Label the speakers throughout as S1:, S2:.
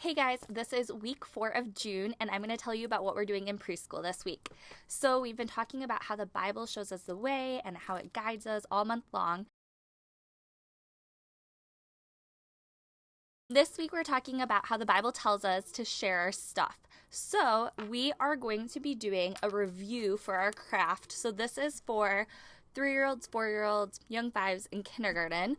S1: Hey guys, this is week 4 of June, and I'm going to tell you about what we're doing in preschool this week. So, we've been talking about how the Bible shows us the way and how it guides us all month long. This week, we're talking about how the Bible tells us to share our stuff. So, we are going to be doing a review for our craft. So, this is for 3-year-olds, 4-year-olds, young 5s, and kindergarten.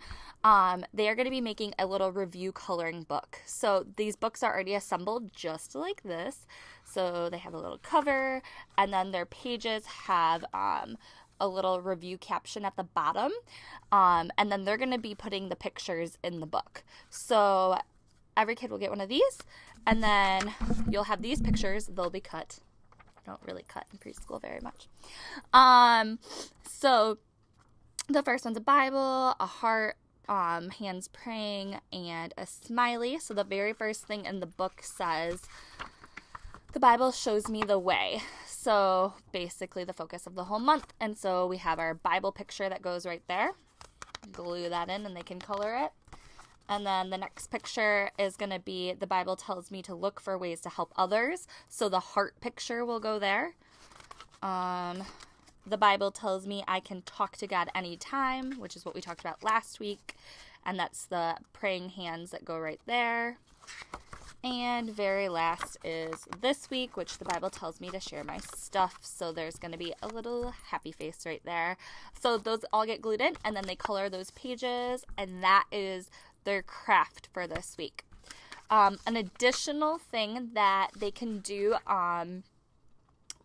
S1: They are going to be making a little review coloring book. So these books are already assembled just like this. So they have a little cover, and then their pages have a little review caption at the bottom. And then they're going to be putting the pictures in the book. So every kid will get one of these, and then you'll have these pictures. They'll be cut. Don't really cut in preschool very much. So the first one's a Bible, a heart, hands praying, and a smiley. So the very first thing in the book says, the Bible shows me the way. So basically the focus of the whole month. And so we have our Bible picture that goes right there. Glue that in and they can color it. And then the next picture is going to be, the Bible tells me to look for ways to help others. So the heart picture will go there. The Bible tells me I can talk to God anytime, which is what we talked about last week. And that's the praying hands that go right there. And very last is this week, which the Bible tells me to share my stuff. So there's going to be a little happy face right there. So those all get glued in, and then they color those pages, and that is their craft for this week. An additional thing that they can do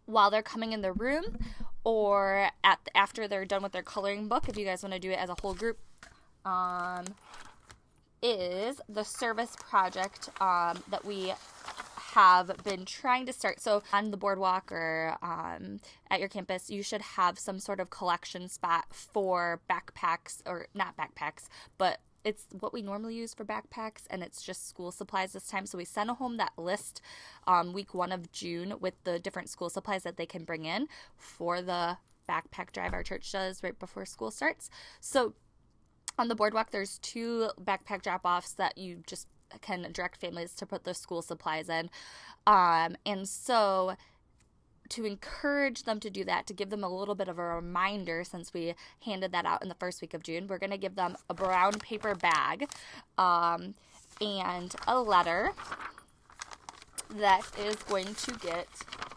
S1: while they're coming in the room or after they're done with their coloring book, if you guys want to do it as a whole group, is the service project that we have been trying to start. So on the boardwalk or at your campus, you should have some sort of collection spot for backpacks, or not backpacks, but it's what we normally use for backpacks, and it's just school supplies this time. So we sent home that list week 1 of June with the different school supplies that they can bring in for the backpack drive our church does right before school starts. So on the boardwalk, there's 2 backpack drop-offs that you just can direct families to put the school supplies in. And so to encourage them to do that, to give them a little bit of a reminder, since we handed that out in the first week of June, we're going to give them a brown paper bag and a letter that is going to get,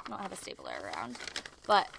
S1: I don't have a stapler around, but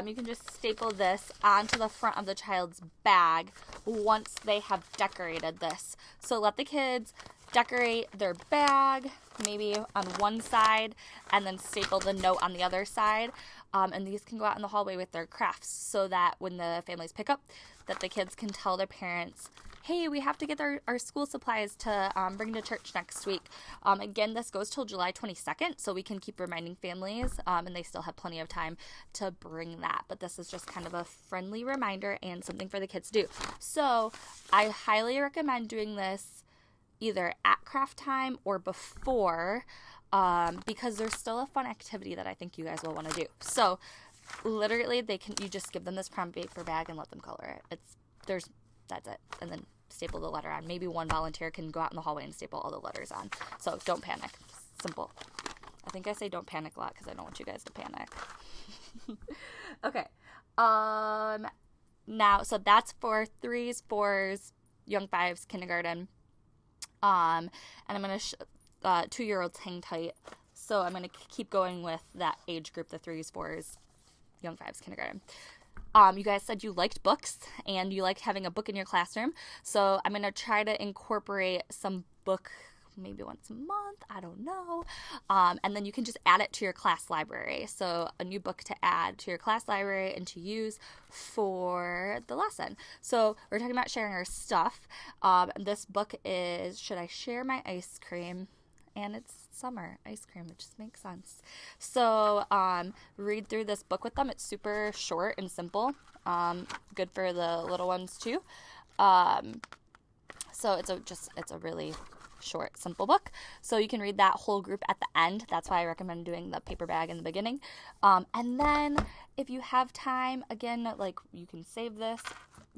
S1: you can just staple this onto the front of the child's bag once they have decorated this. So let the kids decorate their bag, maybe on one side, and then staple the note on the other side. And these can go out in the hallway with their crafts, so that when the families pick up, that the kids can tell their parents, hey, we have to get our school supplies to bring to church next week. Again, this goes till July 22nd, so we can keep reminding families, and they still have plenty of time to bring that. But this is just kind of a friendly reminder and something for the kids to do. So I highly recommend doing this either at craft time or before, because there's still a fun activity that I think you guys will want to do. So literally, you just give them this brown paper bag and let them color it. That's it. And then staple the letter on. Maybe one volunteer can go out in the hallway and staple all the letters on. So don't panic. Simple. I think I say don't panic a lot because I don't want you guys to panic. Okay. Now, so that's for 3s, 4s, young 5s, kindergarten. And I'm going to 2-year-olds hang tight. So I'm going to keep going with that age group, the 3s, 4s, young 5s, kindergarten. You guys said you liked books and you liked having a book in your classroom. So I'm going to try to incorporate some book maybe once a month. I don't know. And then you can just add it to your class library. So a new book to add to your class library and to use for the lesson. So we're talking about sharing our stuff. This book is Should I Share My Ice Cream? And it's summer ice cream. It just makes sense. So read through this book with them. It's super short and simple. Good for the little ones too. So it's a really short, simple book. So you can read that whole group at the end. That's why I recommend doing the paper bag in the beginning. And then if you have time, again, like you can save this.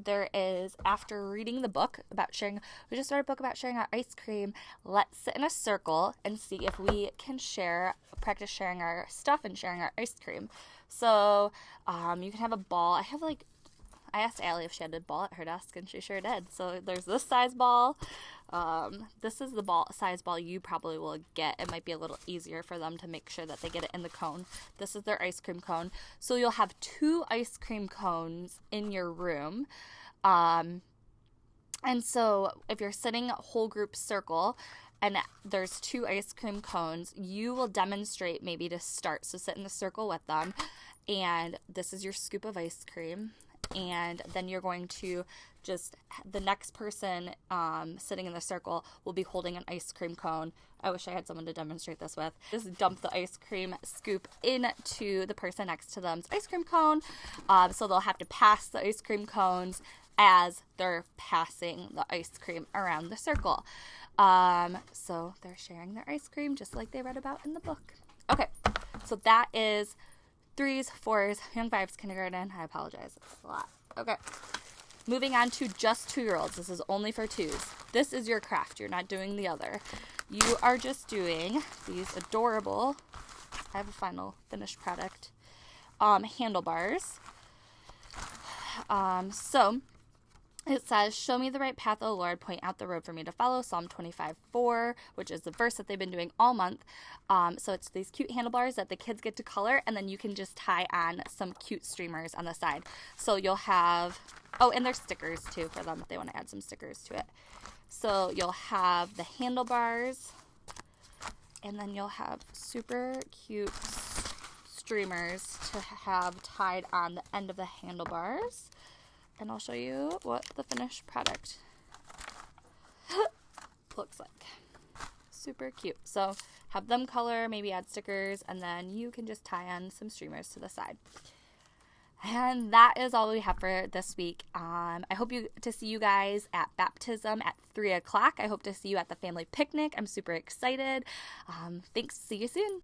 S1: There is, after reading the book about sharing, we just started a book about sharing our ice cream. Let's sit in a circle and see if we can practice sharing our stuff and sharing our ice cream. So you can have a ball. I asked Allie if she had a ball at her desk, and she sure did. So there's this size ball. This is the size ball you probably will get. It might be a little easier for them to make sure that they get it in the cone. This is their ice cream cone. So you'll have 2 ice cream cones in your room. And so if you're sitting whole group circle and there's 2 ice cream cones, you will demonstrate maybe to start. So sit in the circle with them, and this is your scoop of ice cream. And then you're going to the next person sitting in the circle will be holding an ice cream cone. I wish I had someone to demonstrate this with. Just dump the ice cream scoop into the person next to them's ice cream cone. So they'll have to pass the ice cream cones as they're passing the ice cream around the circle. So they're sharing their ice cream just like they read about in the book. Okay, so that is 3s, 4s, young 5s, kindergarten. I apologize. It's a lot. Okay. Moving on to just 2-year-olds. This is only for 2s. This is your craft. You're not doing the other. You are just doing these adorable, I have a final finished product, handlebars. So it says, show me the right path, O Lord, point out the road for me to follow, Psalm 25:4, which is the verse that they've been doing all month. So it's these cute handlebars that the kids get to color, and then you can just tie on some cute streamers on the side. So you'll have, and there's stickers too for them if they want to add some stickers to it. So you'll have the handlebars, and then you'll have super cute streamers to have tied on the end of the handlebars. And I'll show you what the finished product looks like. Super cute. So have them color, maybe add stickers, and then you can just tie on some streamers to the side. And that is all we have for this week. I hope to see you guys at baptism at 3 o'clock. I hope to see you at the family picnic. I'm super excited. Thanks. See you soon.